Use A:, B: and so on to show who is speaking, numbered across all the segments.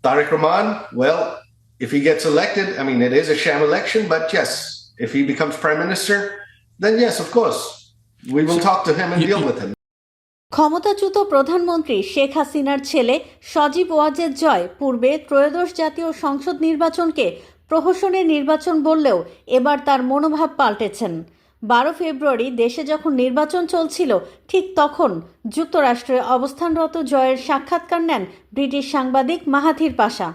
A: Tariq Rahman, well, if he gets elected, I mean, it is a sham election, but yes, if he becomes prime minister, then yes, of course, we will talk to him and deal with him.
B: ক্ষমতাচ্যুত প্রধানমন্ত্রী শেখ হাসিনার ছেলে সজীব ওয়াজেদ জয় পূর্বে ত্রয়োদশ জাতীয় সংসদ নির্বাচনকে প্রহসনের নির্বাচন বললেও এবার তার মনোভাব পাল্টেছেন। 12 ফেব্রুয়ারি দেশে যখন নির্বাচন চলছিল ঠিক তখন যুক্তরাষ্ট্রে অবস্থানরত জয়ের সাক্ষাৎকার নেন ব্রিটিশ সাংবাদিক মাহাথির পাশা।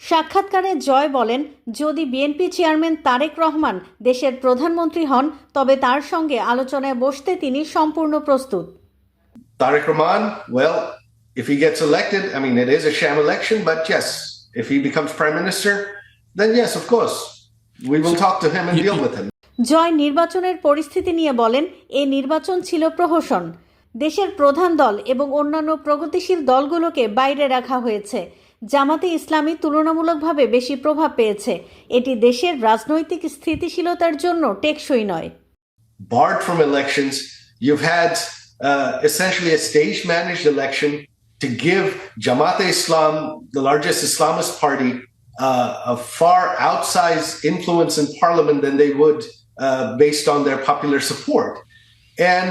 B: সাক্ষাৎকারে জয় বলেন, যদি বিএনপি চেয়ারম্যান তারেক রহমান দেশের প্রধানমন্ত্রী হন তবে তার সঙ্গে আলোচনায় বসতে তিনি সম্পূর্ণ প্রস্তুত।
A: Tariq Rahman, well, if he gets elected, I mean, it is a sham election, but yes, if he becomes prime minister, then yes, of course, we will talk to him and deal with him.
B: জয় নির্বাচনের পরিস্থিতি নিয়ে বলেন, এই নির্বাচন ছিল প্রহসন। দেশের প্রধান দল এবং অন্যান্য প্রগতিশীল দলগুলোকে বাইরে রাখা হয়েছে। জামাতে ইসলামী তুলনামূলকভাবে বেশি প্রভাব পেয়েছে। এটি দেশের রাজনৈতিক স্থিতিশীলতার জন্য টেকসই নয়।
A: Barred from elections, you've had essentially a stage-managed election to give Jamaat Islam, the largest Islamist party, a far outsized influence in parliament than they would based on their popular support. And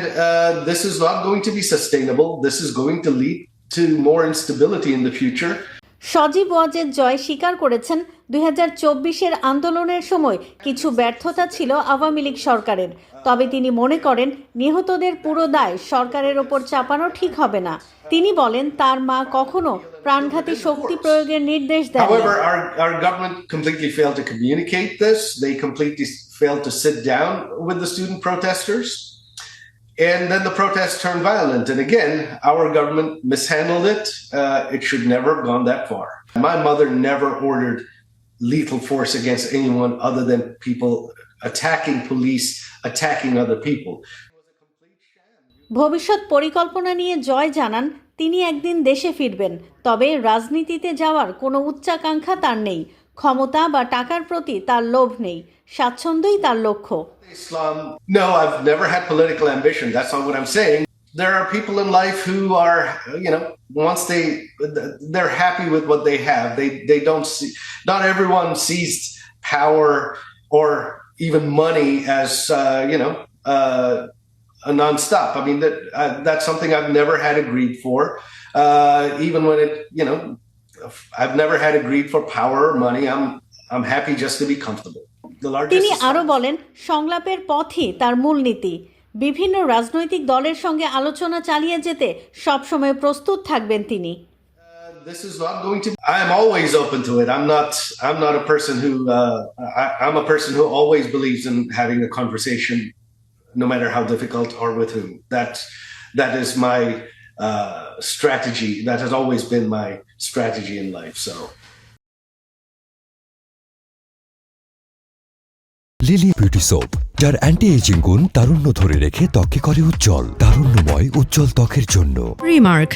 A: this is not going to be sustainable. This is going to lead to more instability in the future.
B: Sajeeb Wazed Joy স্বীকার করেছেন 2024-এর আন্দোলনের সময় কিছু ব্যর্থতা ছিল আওয়ামী লীগ সরকারের। তবে তিনি মনে করেন নিহতদের পুরো দায় সরকারের ওপর চাপানো ঠিক হবে না। তিনি বলেন তার মা কখনো প্রাণঘাতী শক্তি প্রয়োগের নির্দেশ দেন।
A: However, our government completely failed to communicate this. They completely failed to sit down with the student protesters. And then the protests turned violent. And again, our government mishandled it. It should never have gone that far. My mother never ordered lethal force against anyone other than people attacking police, attacking other people.
B: ভবিষ্যৎ পরিকল্পনা নিয়ে জয় জানান, তিনি একদিন দেশে ফিরবেন। তবে রাজনীতিতে যাওয়ার কোনো উচ্চাকাঙ্ক্ষা তার নেই। ক্ষমতা বা টাকার প্রতি তার লোভ নেই। স্বাচ্ছন্দ্যই তার লক্ষ্য।
A: Islam, no, I've never had political ambition. That's not what I'm saying. There are people in life who are, once they're happy with what they have. They don't see, not everyone sees power or even money as, a non-stop. I mean, that's something I've never had a greed for. Even when I've never had a greed for power or money. I'm happy just to be comfortable.
B: তিনি আরো বলেন, সংলাপের পথই তার মূলনীতি। বিভিন্ন রাজনৈতিক দলের সঙ্গে আলোচনা চালিয়ে যেতে সবসময় প্রস্তুত থাকবেন তিনি।
A: This is not going to. I'm always open to it. I'm not a person who. I'm a person who always believes in having a conversation, no matter how difficult or with whom. That is my strategy. That has always been my strategy in life. So.
C: Lily beauty soap, যার anti ageing গুণ তারুণ্য ধরে রেখে ত্বকে করে উজ্জ্বল। তারুণ্যময় উজ্জ্বল ত্বকের জন্য
D: remark,